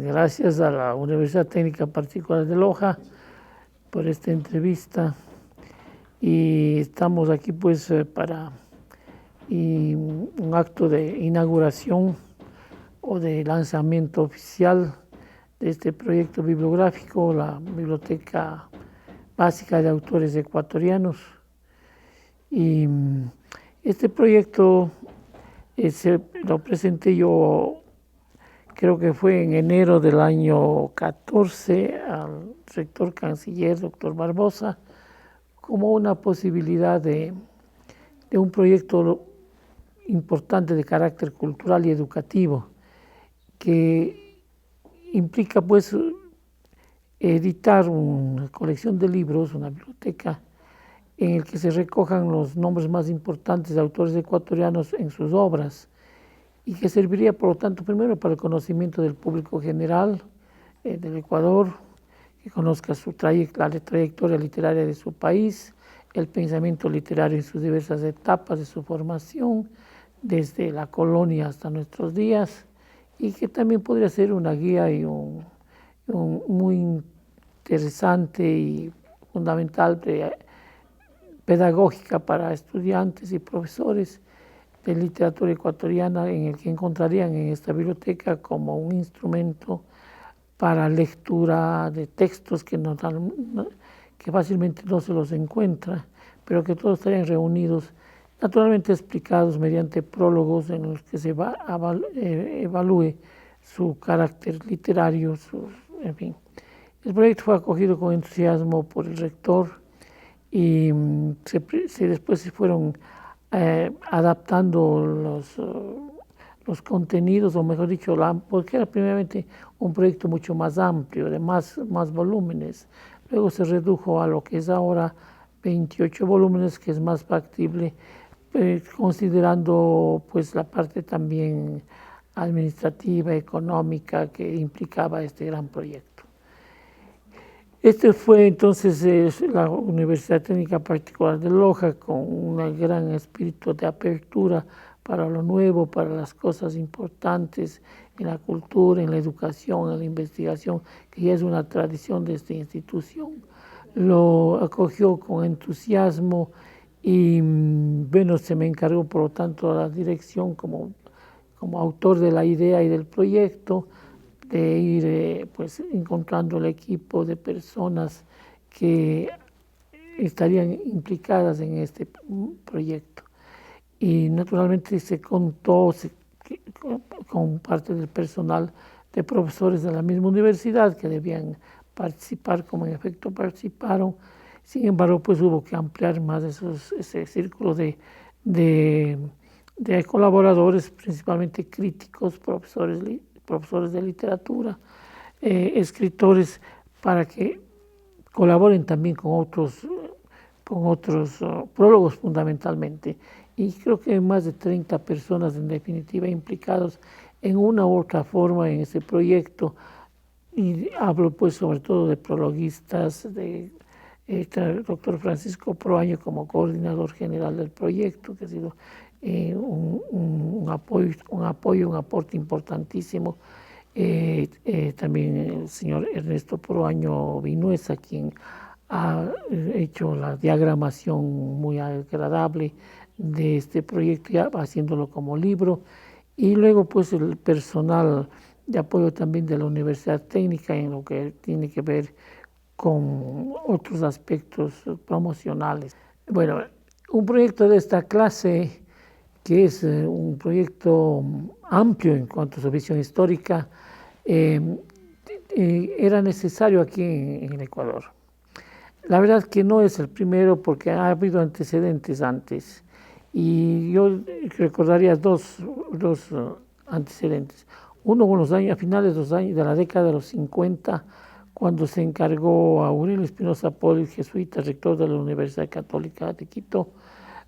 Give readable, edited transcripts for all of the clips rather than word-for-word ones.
gracias a la Universidad Técnica Particular de Loja por esta entrevista y estamos aquí pues para un acto de inauguración o de lanzamiento oficial de este proyecto bibliográfico, la Biblioteca Básica de Autores Ecuatorianos. Y este proyecto lo presenté yo, creo que fue en enero del año 14 al rector canciller, doctor Barbosa, como una posibilidad de un proyecto importante de carácter cultural y educativo, que implica pues editar una colección de libros, una biblioteca, en el que se recojan los nombres más importantes de autores ecuatorianos en sus obras, y que serviría, por lo tanto, primero para el conocimiento del público general del Ecuador, que conozca la trayectoria literaria de su país, el pensamiento literario en sus diversas etapas de su formación, desde la colonia hasta nuestros días, y que también podría ser una guía y muy interesante y fundamental pedagógica para estudiantes y profesores de literatura ecuatoriana, en el que encontrarían en esta biblioteca como un instrumento para lectura de textos que fácilmente no se los encuentra, pero que todos estarían reunidos, naturalmente explicados mediante prólogos en los que se evalúe su carácter literario, en fin. El proyecto fue acogido con entusiasmo por el rector y después se fueron adaptando los contenidos, o mejor dicho, porque era primeramente un proyecto mucho más amplio, de más volúmenes. Luego se redujo a lo que es ahora 28 volúmenes, que es más factible, considerando pues la parte también administrativa, económica que implicaba este gran proyecto. Este fue entonces la Universidad Técnica Particular de Loja, con un gran espíritu de apertura para lo nuevo, para las cosas importantes en la cultura, en la educación, en la investigación, que ya es una tradición de esta institución. Lo acogió con entusiasmo y bueno, se me encargó por lo tanto a la dirección como autor de la idea y del proyecto, de ir pues encontrando el equipo de personas que estarían implicadas en este proyecto. Y naturalmente se contó con parte del personal de profesores de la misma universidad que debían participar, como en efecto participaron. Sin embargo, pues hubo que ampliar más ese círculo de colaboradores, principalmente críticos, profesores de literatura, escritores, para que colaboren también con otros prólogos fundamentalmente. Y creo que hay más de 30 personas en definitiva implicados en una u otra forma en ese proyecto. Y hablo pues sobre todo de prologuistas, de doctor Francisco Proaño como coordinador general del proyecto, que ha sido un apoyo, un aporte importantísimo. También el señor Ernesto Proaño Vinuesa, quien ha hecho la diagramación muy agradable de este proyecto, ya haciéndolo como libro. Y luego pues el personal de apoyo también de la Universidad Técnica en lo que tiene que ver con otros aspectos promocionales. Bueno, un proyecto de esta clase, que es un proyecto amplio en cuanto a su visión histórica, era necesario aquí en el Ecuador. La verdad que no es el primero, porque ha habido antecedentes antes, y yo recordaría dos antecedentes. Uno con a finales de la década de los 50, cuando se encargó a Aurelio Espinosa Pol, jesuita, rector de la Universidad Católica de Quito,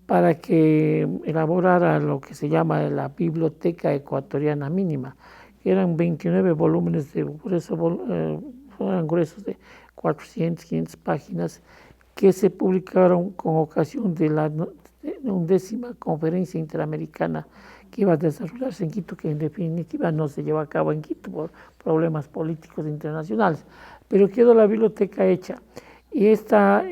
para que elaborara lo que se llama la Biblioteca Ecuatoriana Mínima, que eran 29 volúmenes de grueso, eran gruesos de 400, 500 páginas, que se publicaron con ocasión de la 11ª Conferencia Interamericana que iba a desarrollarse en Quito, que en definitiva no se llevó a cabo en Quito por problemas políticos internacionales, pero quedó la biblioteca hecha. Y esta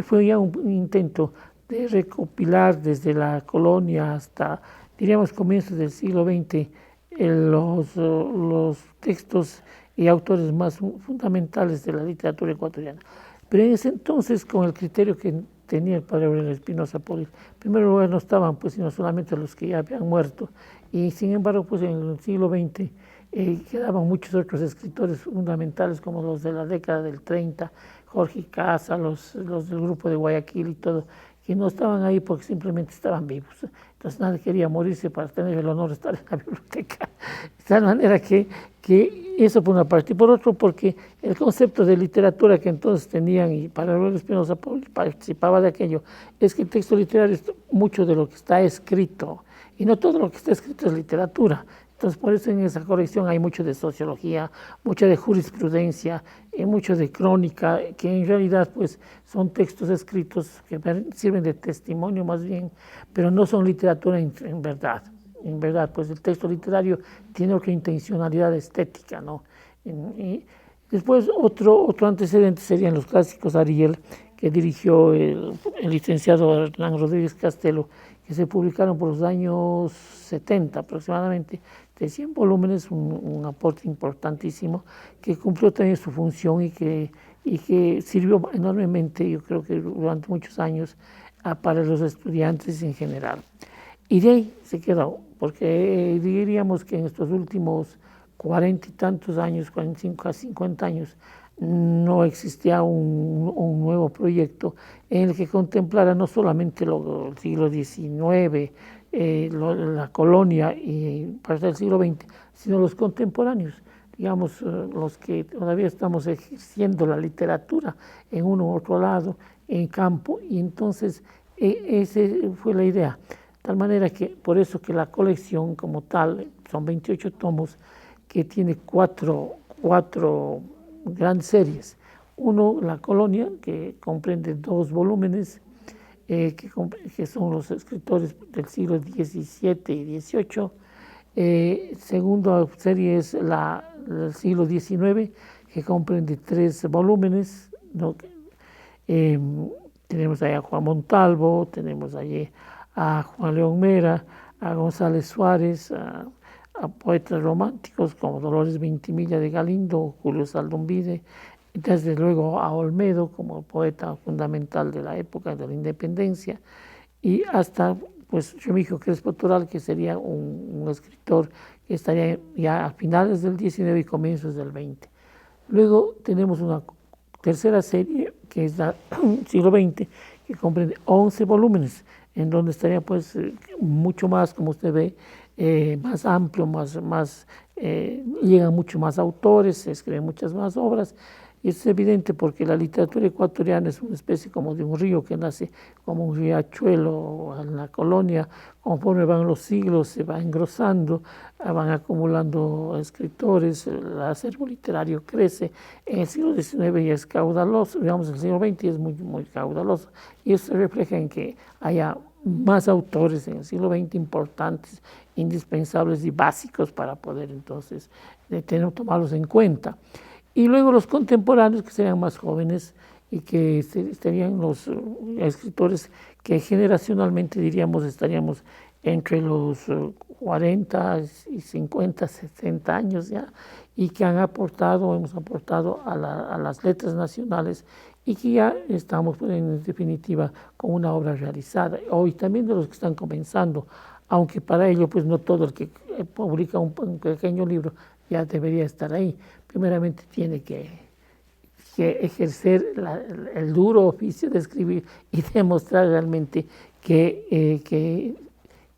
fue ya un intento de recopilar desde la colonia hasta, diríamos, comienzos del siglo XX, los textos y autores más fundamentales de la literatura ecuatoriana. Pero en ese entonces, con el criterio que tenía el padre Aurelio Espinosa Poli, en primer lugar no estaban pues sino solamente los que ya habían muerto, y sin embargo pues en el siglo XX quedaban muchos otros escritores fundamentales como los de la década del 30, Jorge Casa, los del grupo de Guayaquil y todo, que no estaban ahí porque simplemente estaban vivos. Entonces nadie quería morirse para tener el honor de estar en la biblioteca. De tal manera que eso por una parte. Y por otro, porque el concepto de literatura que entonces tenían, y para Aurelio Espinosa participaba de aquello, es que el texto literario es mucho de lo que está escrito, y no todo lo que está escrito es literatura. Entonces, por eso en esa colección hay mucho de sociología, mucho de jurisprudencia, mucho de crónica, que en realidad pues son textos escritos que sirven de testimonio más bien, pero no son literatura en verdad. En verdad, pues el texto literario tiene otra intencionalidad estética, ¿no? Y después otro antecedente serían los clásicos Ariel, que dirigió el licenciado Hernán Rodríguez Castelo, que se publicaron por los años 70 aproximadamente, de 100 volúmenes, un aporte importantísimo, que cumplió también su función y que sirvió enormemente, yo creo que durante muchos años, para los estudiantes en general. Y de ahí se quedó, porque diríamos que en estos últimos 40 y tantos años, 45 a 50 años, no existía un nuevo proyecto en el que contemplara no solamente el siglo XIX, la colonia y parte del siglo XX, sino los contemporáneos, digamos, los que todavía estamos ejerciendo la literatura en uno u otro lado, en campo, y entonces esa fue la idea. De tal manera que, por eso que la colección como tal, son 28 tomos, que tiene cuatro grandes series. Uno, La Colonia, que comprende 2 volúmenes, que son los escritores del siglo XVII y XVIII. Segunda serie es del siglo XIX, que comprende 3 volúmenes, ¿no? Tenemos ahí a Juan Montalvo, tenemos allí a Juan León Mera, a González Suárez, a poetas románticos como Dolores Vintimilla de Galindo, Julio Saldumbide, y desde luego a Olmedo como poeta fundamental de la época de la independencia, y hasta pues Remigio Crespo Toral, que sería un escritor que estaría ya a finales del XIX y comienzos del XX. Luego tenemos una tercera serie, que es del siglo XX, que comprende 11 volúmenes, en donde estaría pues mucho más, como usted ve, más amplio, llegan mucho más autores, se escriben muchas más obras, y es evidente porque la literatura ecuatoriana es una especie como de un río que nace como un riachuelo en la colonia. Conforme van los siglos se va engrosando, van acumulando escritores, el acervo literario crece. En el siglo XIX ya es caudaloso, digamos, el siglo XX es muy, muy caudaloso, y eso se refleja en que haya más autores en el siglo XX importantes, indispensables y básicos para poder entonces tomarlos en cuenta. Y luego los contemporáneos, que serían más jóvenes y que serían los escritores que generacionalmente diríamos estaríamos entre los 40 y 50, 60 años ya, y que hemos aportado a las letras nacionales, y que ya estamos pues, en definitiva con una obra realizada. Hoy también de los que están comenzando, aunque para ello pues no todo el que publica un pequeño libro ya debería estar ahí. Primeramente tiene que ejercer el duro oficio de escribir y demostrar realmente que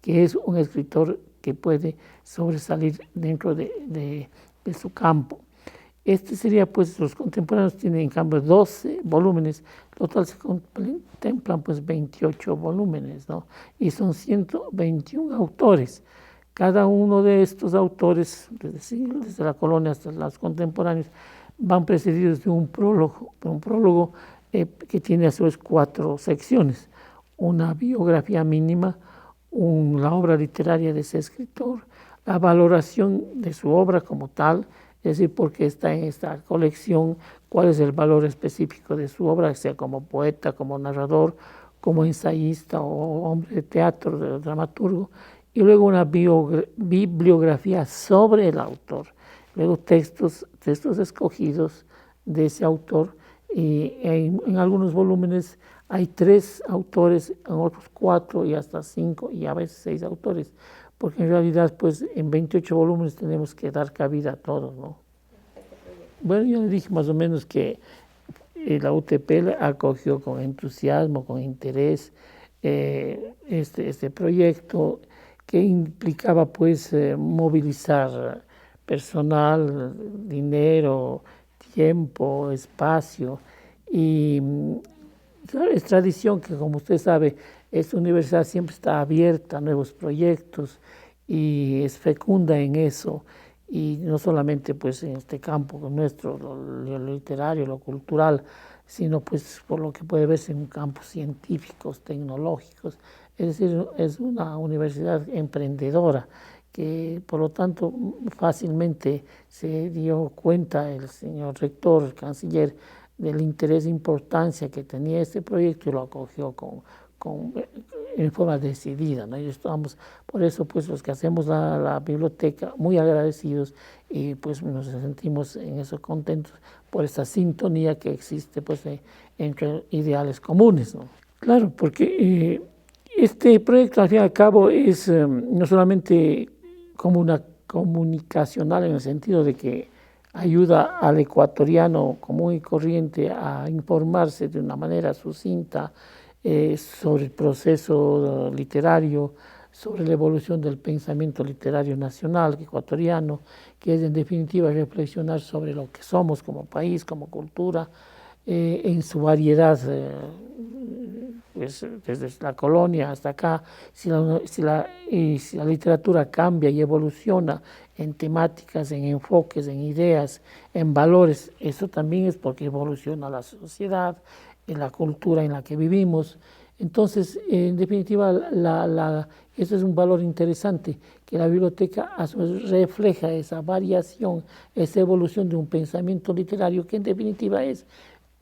es un escritor que puede sobresalir dentro de su campo. Este sería, pues, los contemporáneos tienen en cambio 12 volúmenes, total se contemplan pues 28 volúmenes, ¿no? Y son 121 autores. Cada uno de estos autores, desde la colonia hasta los contemporáneos, van precedidos de un prólogo que tiene a su vez 4 secciones: una biografía mínima, la obra literaria de ese escritor, la valoración de su obra como tal, es decir, por qué está en esta colección, cuál es el valor específico de su obra, sea como poeta, como narrador, como ensayista o hombre de teatro, dramaturgo, y luego una bibliografía sobre el autor, luego textos escogidos de ese autor, y en algunos volúmenes hay 3 autores, en otros 4 y hasta 5 y a veces 6 autores, porque en realidad pues en 28 volúmenes tenemos que dar cabida a todos, ¿no? Bueno, yo le dije más o menos que la UTP acogió con entusiasmo, con interés este proyecto que implicaba pues movilizar personal, dinero, tiempo, espacio y claro, es tradición que, como usted sabe, esta universidad siempre está abierta a nuevos proyectos y es fecunda en eso, y no solamente pues en este campo nuestro, lo literario, lo cultural, sino pues por lo que puede verse en campos científicos, tecnológicos. Es decir, es una universidad emprendedora que por lo tanto fácilmente se dio cuenta el señor rector, el canciller, del interés e importancia que tenía este proyecto y lo acogió en forma decidida, ¿no? Y estamos, por eso, pues los que hacemos la biblioteca, muy agradecidos y pues nos sentimos en eso contentos por esta sintonía que existe pues entre ideales comunes, ¿no? Claro, porque este proyecto al fin y al cabo es no solamente como una comunicacional en el sentido de que ayuda al ecuatoriano común y corriente a informarse de una manera sucinta sobre el proceso literario, sobre la evolución del pensamiento literario nacional ecuatoriano, que es en definitiva reflexionar sobre lo que somos como país, como cultura, en su variedad, pues, desde la colonia hasta acá. Si la literatura cambia y evoluciona en temáticas, en enfoques, en ideas, en valores, eso también es porque evoluciona la sociedad, en la cultura en la que vivimos. Entonces, en definitiva, eso es un valor interesante, que la biblioteca refleja esa variación, esa evolución de un pensamiento literario que en definitiva es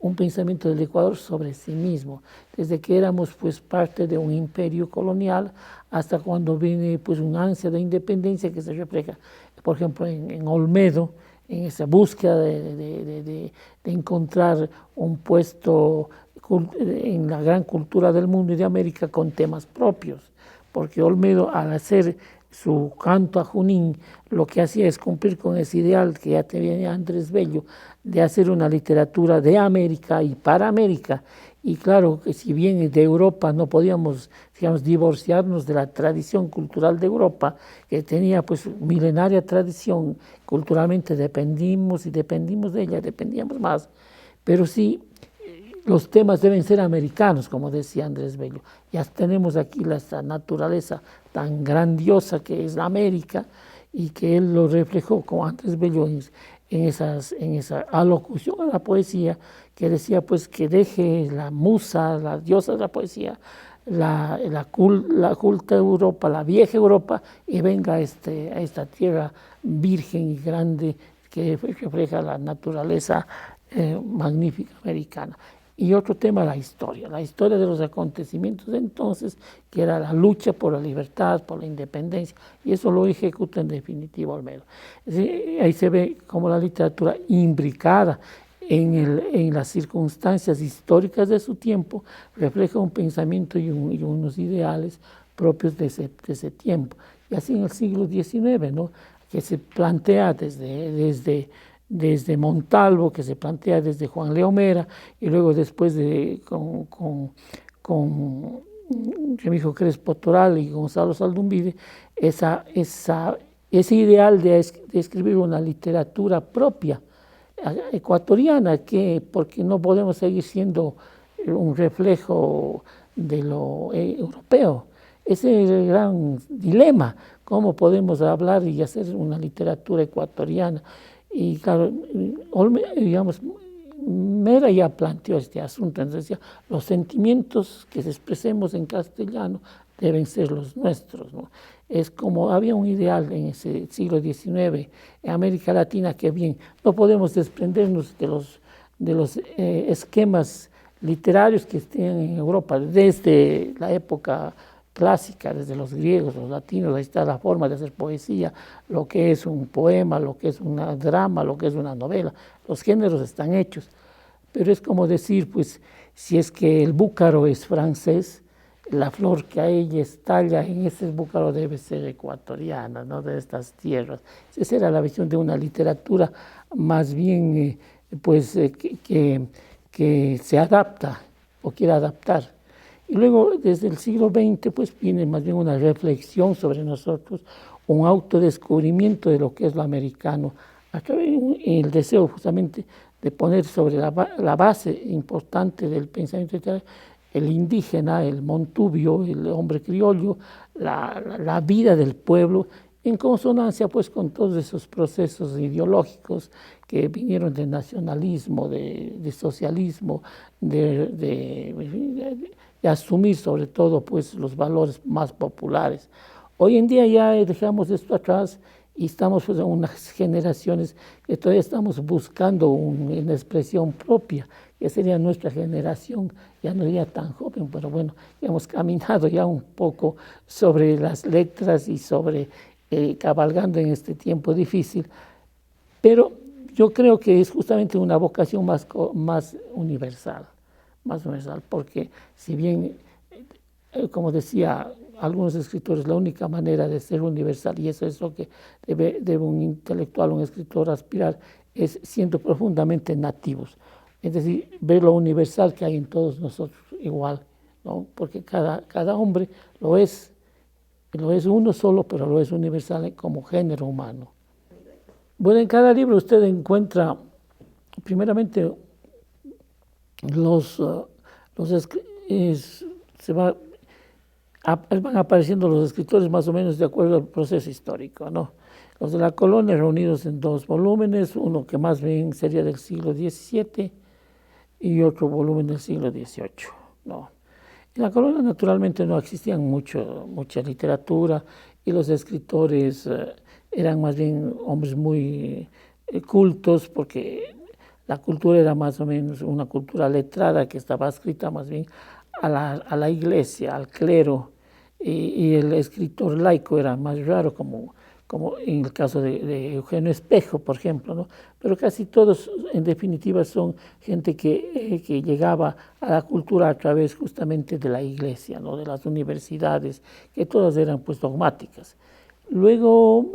un pensamiento del Ecuador sobre sí mismo, desde que éramos pues parte de un imperio colonial hasta cuando viene pues un ansia de independencia que se refleja, por ejemplo, en Olmedo, en esa búsqueda de encontrar un puesto en la gran cultura del mundo y de América con temas propios, porque Olmedo, al hacer su canto a Junín, lo que hacía es cumplir con ese ideal que ya tenía Andrés Bello, de hacer una literatura de América y para América. Y claro, que si bien de Europa no podíamos, digamos, divorciarnos de la tradición cultural de Europa, que tenía pues milenaria tradición, culturalmente dependimos de ella, dependíamos más, pero sí los temas deben ser americanos, como decía Andrés Bello. Ya tenemos aquí esta naturaleza tan grandiosa que es la América y que él lo reflejó como Andrés Bello en esa alocución a la poesía, que decía pues que deje la musa, la diosa de la poesía, la culta Europa, la vieja Europa, y venga a esta tierra virgen y grande que refleja la naturaleza magnífica americana. Y otro tema, la historia de los acontecimientos de entonces, que era la lucha por la libertad, por la independencia, y eso lo ejecuta en definitiva Olmedo. Ahí se ve como la literatura imbricada en las circunstancias históricas de su tiempo refleja un pensamiento y unos ideales propios de ese tiempo. Y así en el siglo XIX, ¿no?, que se plantea desde Montalvo, que se plantea desde Juan Leomera, y luego después con Remigio Crespo Toral y Gonzalo Saldumbide, ese ideal de escribir una literatura propia, ecuatoriana, porque no podemos seguir siendo un reflejo de lo europeo. Ese es el gran dilema, cómo podemos hablar y hacer una literatura ecuatoriana. Y claro, digamos, Mera ya planteó este asunto, entonces decía, los sentimientos que expresemos en castellano deben ser los nuestros, ¿no? Es como había un ideal en ese siglo XIX en América Latina que bien, no podemos desprendernos de los esquemas literarios que estén en Europa desde la época clásica, desde los griegos, los latinos. Ahí está la forma de hacer poesía, lo que es un poema, lo que es un drama, lo que es una novela. Los géneros están hechos, pero es como decir, pues, si es que el búcaro es francés, la flor que a ella estalla en ese búcaro debe ser ecuatoriana, ¿no? De estas tierras. Esa era la visión de una literatura más bien que se adapta o quiere adaptar. Y luego, desde el siglo XX, pues viene más bien una reflexión sobre nosotros, un autodescubrimiento de lo que es lo americano, a través el deseo justamente de poner sobre la base importante del pensamiento literario el indígena, el montubio, el hombre criollo, la vida del pueblo, en consonancia pues con todos esos procesos ideológicos que vinieron del nacionalismo, de socialismo, de asumir sobre todo pues los valores más populares. Hoy en día ya dejamos esto atrás y estamos pues, en unas generaciones que todavía estamos buscando una expresión propia, que sería nuestra generación, ya no sería tan joven, pero bueno, hemos caminado ya un poco sobre las letras y sobre cabalgando en este tiempo difícil, pero yo creo que es justamente una vocación más universal, porque si bien, como decía algunos escritores, la única manera de ser universal, y eso es lo que debe un intelectual, un escritor aspirar, es siendo profundamente nativos, es decir, ver lo universal que hay en todos nosotros igual, ¿no? Porque cada hombre lo es uno solo, pero lo es universal como género humano. Bueno, en cada libro usted encuentra, primeramente, van apareciendo los escritores más o menos de acuerdo al proceso histórico, ¿no? Los de la colonia reunidos en 2 volúmenes, uno que más bien sería del siglo XVII y otro volumen del siglo XVIII, ¿no? En la colonia naturalmente no existían mucha literatura y los escritores eran más bien hombres muy cultos, porque la cultura era más o menos una cultura letrada que estaba escrita más bien a la iglesia, al clero, y el escritor laico era más raro, como en el caso de Eugenio Espejo, por ejemplo, ¿no? Pero casi todos, en definitiva, son gente que llegaba a la cultura a través justamente de la iglesia, ¿no? De las universidades, que todas eran pues dogmáticas. Luego,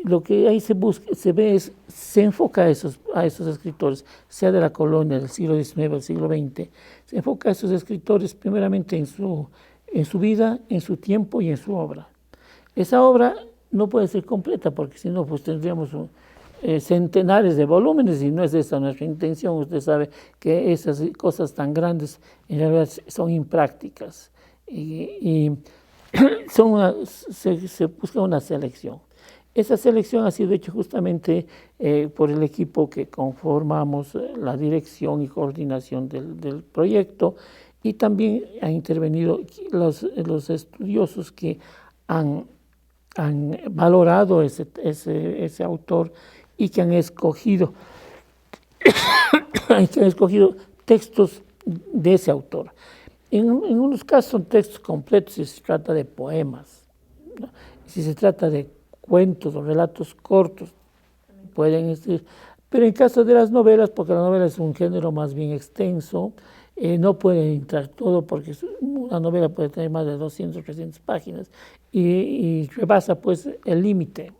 lo que ahí se enfoca a esos escritores, sea de la colonia del siglo XIX al siglo XX, se enfoca a esos escritores primeramente en su vida, en su tiempo y en su obra. Esa obra no puede ser completa, porque si no, pues tendríamos centenares de volúmenes, y no es esa nuestra intención. Usted sabe que esas cosas tan grandes en realidad son imprácticas y se busca una selección. Esa selección ha sido hecha justamente por el equipo que conformamos la dirección y coordinación del proyecto, y también han intervenido los estudiosos que han valorado ese autor y que han escogido textos de ese autor. En unos casos son textos completos si se trata de poemas, ¿no? Si se trata de cuentos o relatos cortos, pueden existir. Pero en caso de las novelas, porque la novela es un género más bien extenso, no puede entrar todo, porque una novela puede tener más de 200, 300 páginas y rebasa pues el límite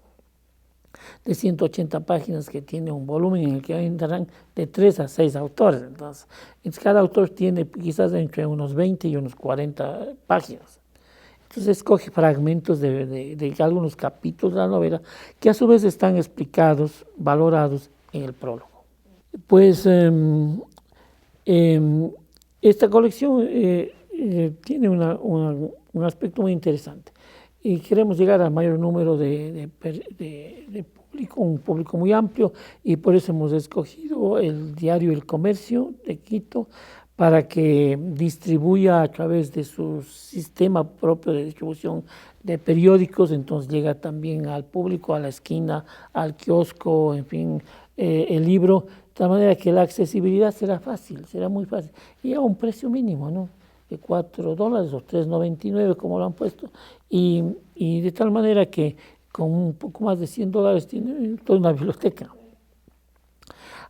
de 180 páginas que tiene un volumen, en el que entrarán de 3 a 6 autores. Entonces cada autor tiene quizás entre unos 20 y unos 40 páginas. Entonces escoge fragmentos de algunos capítulos de la novela, que a su vez están explicados, valorados en el prólogo. Pues esta colección tiene un aspecto muy interesante, y queremos llegar al mayor número de público, un público muy amplio, y por eso hemos escogido el diario El Comercio de Quito para que distribuya a través de su sistema propio de distribución de periódicos, entonces llega también al público, a la esquina, al kiosco, en fin, el libro, de tal manera que la accesibilidad será fácil, será muy fácil, y a un precio mínimo, ¿no? De $4 o $3.99 como lo han puesto, y de tal manera que con un poco más de $100 tiene toda una biblioteca.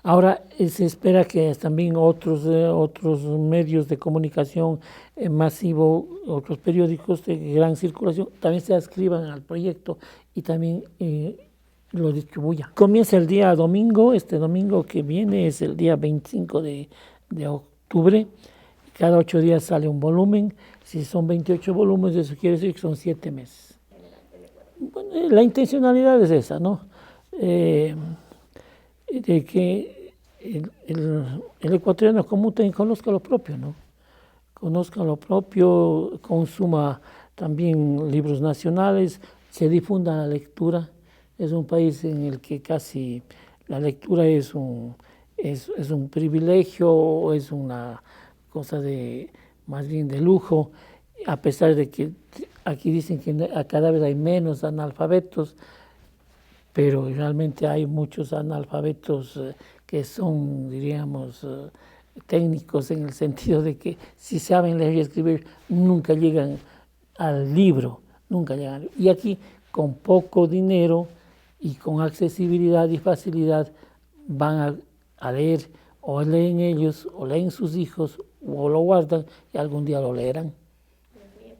Ahora se espera que también otros medios de comunicación masivo, otros periódicos de gran circulación, también se adscriban al proyecto y también lo distribuyan. Comienza el día domingo, este domingo que viene es el día 25 de octubre. Cada 8 días sale un volumen. Si son 28 volúmenes, eso quiere decir que son 7 meses. Bueno, la intencionalidad es esa, ¿no? De que el ecuatoriano común también conozca lo propio, ¿no? Conozca lo propio, consuma también libros nacionales, se difunda la lectura. Es un país en el que casi la lectura es un privilegio, es una cosa más bien de lujo, a pesar de que aquí dicen que cada vez hay menos analfabetos, pero realmente hay muchos analfabetos que son, diríamos, técnicos en el sentido de que si saben leer y escribir nunca llegan al libro, nunca llegan. Y aquí con poco dinero y con accesibilidad y facilidad van a leer, o leen ellos, o leen sus hijos, o lo guardan y algún día lo leerán.